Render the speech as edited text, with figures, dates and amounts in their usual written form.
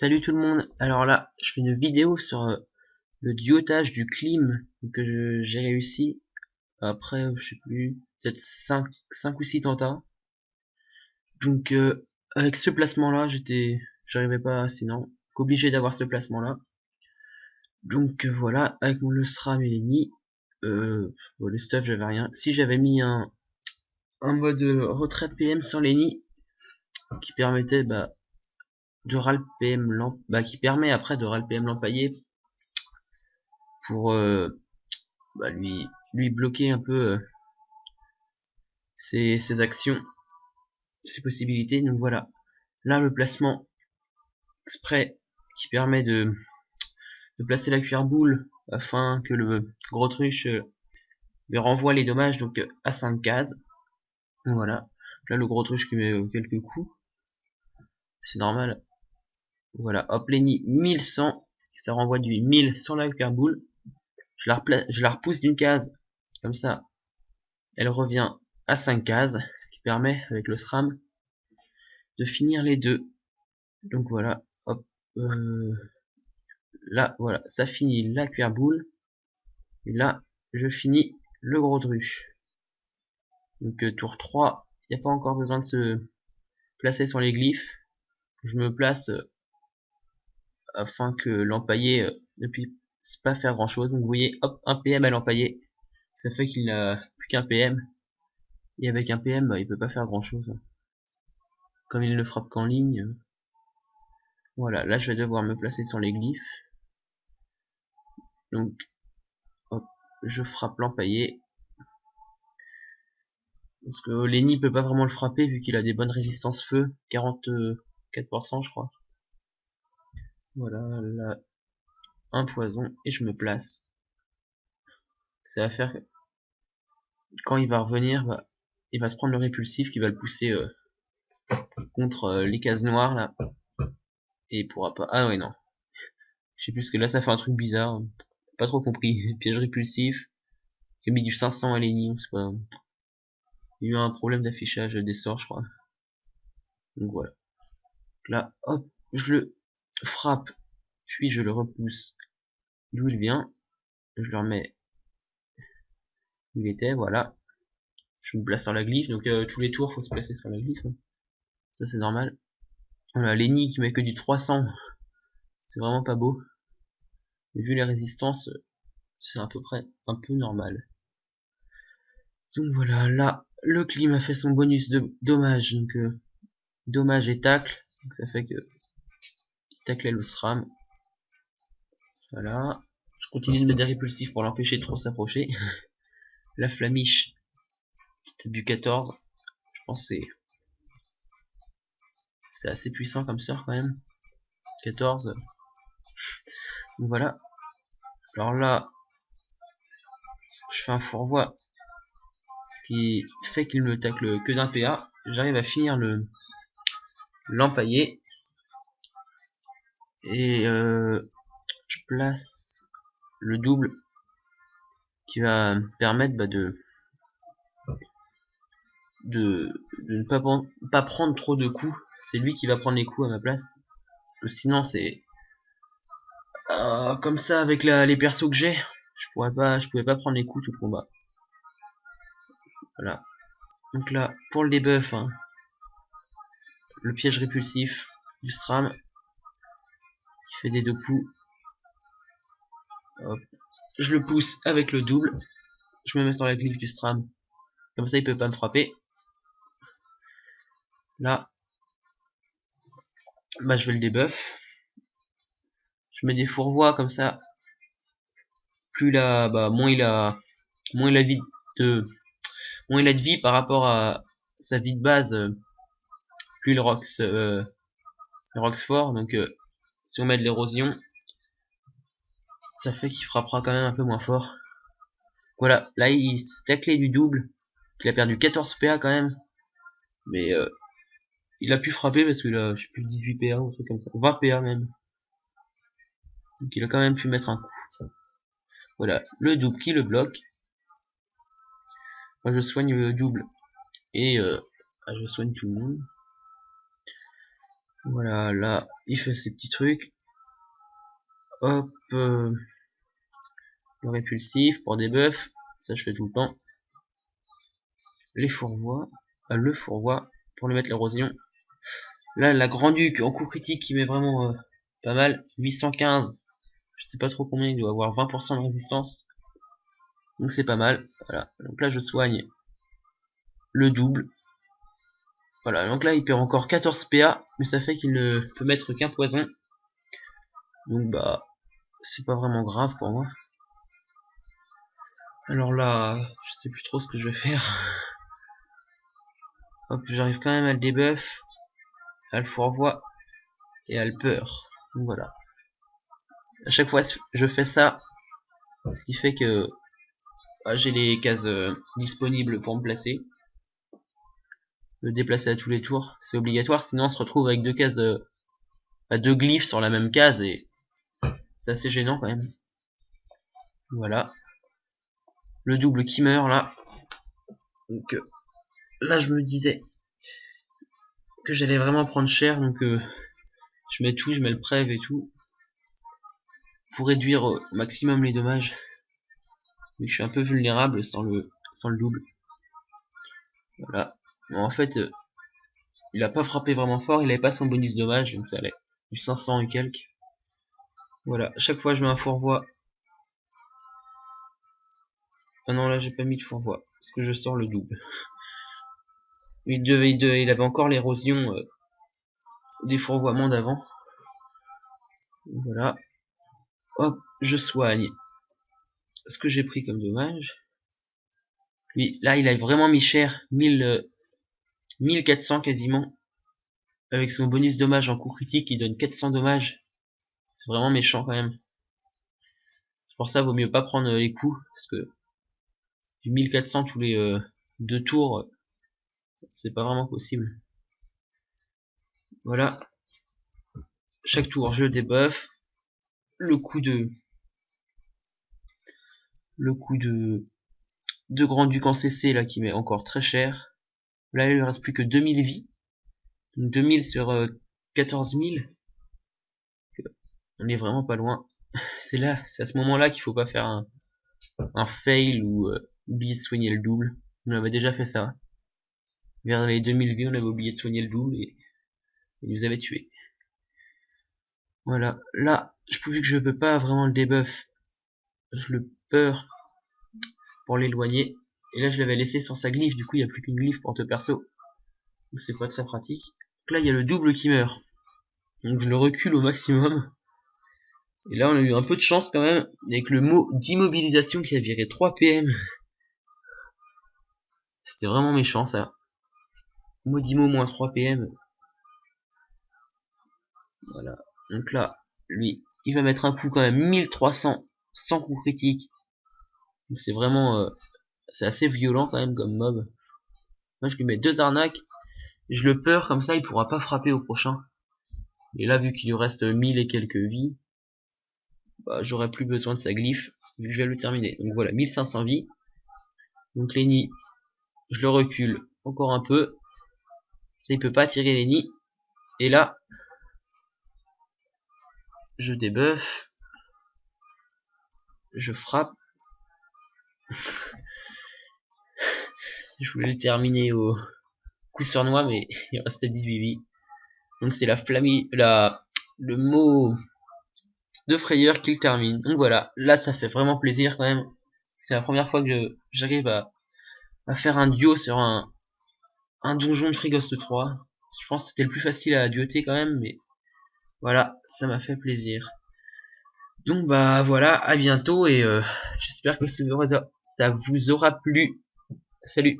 Salut tout le monde, alors là je fais une vidéo sur le duotage du clim que j'ai réussi après je sais plus, peut-être 5 ou 6 tentats. Donc avec ce placement là j'arrivais pas sinon qu'obligé d'avoir ce placement là. Donc voilà, avec le SRAM et l'ENI, bon, le stuff j'avais rien. Si j'avais mis un mode retraite PM sur l'ENI qui permettait de RAL PM qui permet après de RAL PM l'empaillé pour lui bloquer un peu ses actions, ses possibilités. Donc voilà, là le placement exprès qui permet de placer la cuillère boule afin que le gros truche lui renvoie les dommages donc à 5 cases. Donc voilà, là le gros truche qui met quelques coups, c'est normal. Voilà, hop, Lenny 1100, ça renvoie du 1000 sur la cuillère boule. Je la repousse d'une case, comme ça elle revient à 5 cases, ce qui permet avec le SRAM de finir les deux. Donc voilà, hop, là voilà, ça finit la cuillère boule, et là je finis le gros druche. Donc tour 3, il n'y a pas encore besoin de se placer sur les glyphes. Je me place afin que l'empaillé ne puisse pas faire grand chose. Donc vous voyez, hop, un PM à l'empaillé, ça fait qu'il n'a plus qu'un PM, et avec un PM il peut pas faire grand chose comme il ne frappe qu'en ligne. Voilà, là je vais devoir me placer sur les glyphes. Donc hop, je frappe l'empaillé, parce que Lenny peut pas vraiment le frapper vu qu'il a des bonnes résistances feu, 44% je crois. Voilà, là, un poison, et je me place. Ça va faire que quand il va revenir, il va se prendre le répulsif qui va le pousser contre les cases noires là, et il pourra pas. Ah ouais, non. Je sais plus, que là ça fait un truc bizarre, pas trop compris. Piège répulsif, j'ai mis du 500 à Lenny, c'est pas. Il y a eu un problème d'affichage des sorts, je crois. Donc voilà. Là, hop, je le frappe, puis je le repousse d'où il vient. Je le remets où il était, voilà. Je me place sur la glyphe, donc tous les tours faut se placer sur la glyphe. Hein. Ça c'est normal. Voilà, Lenny qui met que du 300, c'est vraiment pas beau. Et vu les résistances, c'est à peu près un peu normal. Donc voilà, là, le clim a fait son bonus de dommage, donc dommage et tacle, donc ça fait que il taclait le SRAM. Voilà, je continue de mettre des répulsifs pour l'empêcher de trop s'approcher. La flamiche qui tape du 14, je pense que c'est assez puissant comme sort quand même. 14. Donc voilà. Alors là, je fais un fourvoie, ce qui fait qu'il me tacle que d'un PA. J'arrive à finir l'empaillé. Et je place le double qui va me permettre de ne pas prendre trop de coups. C'est lui qui va prendre les coups à ma place. Parce que sinon c'est comme ça avec les persos que j'ai, je pouvais pas prendre les coups tout le combat. Voilà. Donc là, pour le debuff, hein, le piège répulsif du SRAM qui fait des 2 coups. Hop. Je le pousse avec le double. Je me mets sur la glyphe du SRAM. Comme ça il peut pas me frapper. Là, je vais le debuff. Je mets des fourvoies comme ça. Plus là, moins il a de vie par rapport à sa vie de base. Plus le rox fort. Donc si on met de l'érosion, ça fait qu'il frappera quand même un peu moins fort. Voilà, là il s'est taclé du double. Il a perdu 14 PA quand même. Mais il a pu frapper parce que là, je sais plus, 18 PA ou un truc comme ça. 20 PA même. Donc il a quand même pu mettre un coup. Voilà, le double qui le bloque. Moi je soigne le double. Et je soigne tout le monde. Voilà, là, il fait ses petits trucs. Hop, le répulsif pour des buffs, ça je fais tout le temps. Les fourvois, le fourvois pour lui mettre l'érosion. Là, la Grand-Duc en coup critique qui met vraiment pas mal. 815, je sais pas trop combien, il doit avoir 20% de résistance. Donc c'est pas mal. Voilà, donc là je soigne le double. Voilà, donc là il perd encore 14 PA, mais ça fait qu'il ne peut mettre qu'un poison. Donc bah, c'est pas vraiment grave pour moi. Alors là, je sais plus trop ce que je vais faire. Hop, j'arrive quand même à le debuff, à le fourvoie et à le peur. Donc voilà. À chaque fois je fais ça, ce qui fait que j'ai les cases disponibles pour me placer. Le déplacer à tous les tours, c'est obligatoire, sinon on se retrouve avec deux cases, deux glyphes sur la même case et c'est assez gênant quand même. Voilà. Le double qui meurt là. Donc là je me disais que j'allais vraiment prendre cher, donc je mets tout, je mets le prêve et tout pour réduire au maximum les dommages. Mais je suis un peu vulnérable sans le double. Voilà. Bon, en fait, il a pas frappé vraiment fort, il avait pas son bonus dommage, donc ça allait. Du 500 et quelques. Voilà, chaque fois je mets un fourvoie. Ah non, là j'ai pas mis de fourvoie, parce que je sors le double. Il avait encore l'érosion des fourvoiements d'avant. Voilà. Hop, je soigne. Ce que j'ai pris comme dommage. Lui, là il a vraiment mis cher, 1400 quasiment. Avec son bonus dommage en coup critique, il donne 400 dommages. C'est vraiment méchant quand même. C'est pour ça vaut mieux pas prendre les coups, parce que du 1400 tous les 2 tours, c'est pas vraiment possible. Voilà. Chaque tour je le débuff. Le coup de Grand-Duc en CC là qui met encore très cher. Là il ne reste plus que 2000 vies. Donc 2000 sur 14 000. On est vraiment pas loin. C'est à ce moment là qu'il faut pas faire un fail ou oublier de soigner le double. On avait déjà fait ça. Vers les 2000 vies on avait oublié de soigner le double et il nous avait tué. Voilà, là, vu que je peux pas vraiment le debuff, je le peur pour l'éloigner. Et là, je l'avais laissé sans sa glyphe, du coup, il n'y a plus qu'une glyphe pour te perso. Donc c'est pas très pratique. Donc là, il y a le double qui meurt. Donc je le recule au maximum. Et là, on a eu un peu de chance quand même, avec le mot d'immobilisation qui a viré 3 PM. C'était vraiment méchant, ça. Mot d'immo moins 3 PM. Voilà. Donc là, lui, il va mettre un coup quand même 1300 sans coup critique. Donc c'est vraiment... c'est assez violent quand même comme mob. Moi je lui mets 2 arnaques. Je le peur comme ça il pourra pas frapper au prochain. Et là vu qu'il lui reste 1000 et quelques vies, bah, j'aurai plus besoin de sa glyphe vu que je vais le terminer. Donc voilà, 1500 vies. Donc Lenny, je le recule encore un peu. Ça il peut pas tirer Lenny. Et là, je débuff. Je frappe. Je voulais le terminer au coup sur noix mais il restait 18 vies. Donc c'est le mot de frayeur qu'il termine. Donc voilà, là ça fait vraiment plaisir quand même. C'est la première fois que j'arrive à faire un duo sur un donjon de Freeghost 3. Je pense que c'était le plus facile à duoter quand même, mais voilà, ça m'a fait plaisir. Donc bah voilà, à bientôt et j'espère que ça vous aura plu. Salut.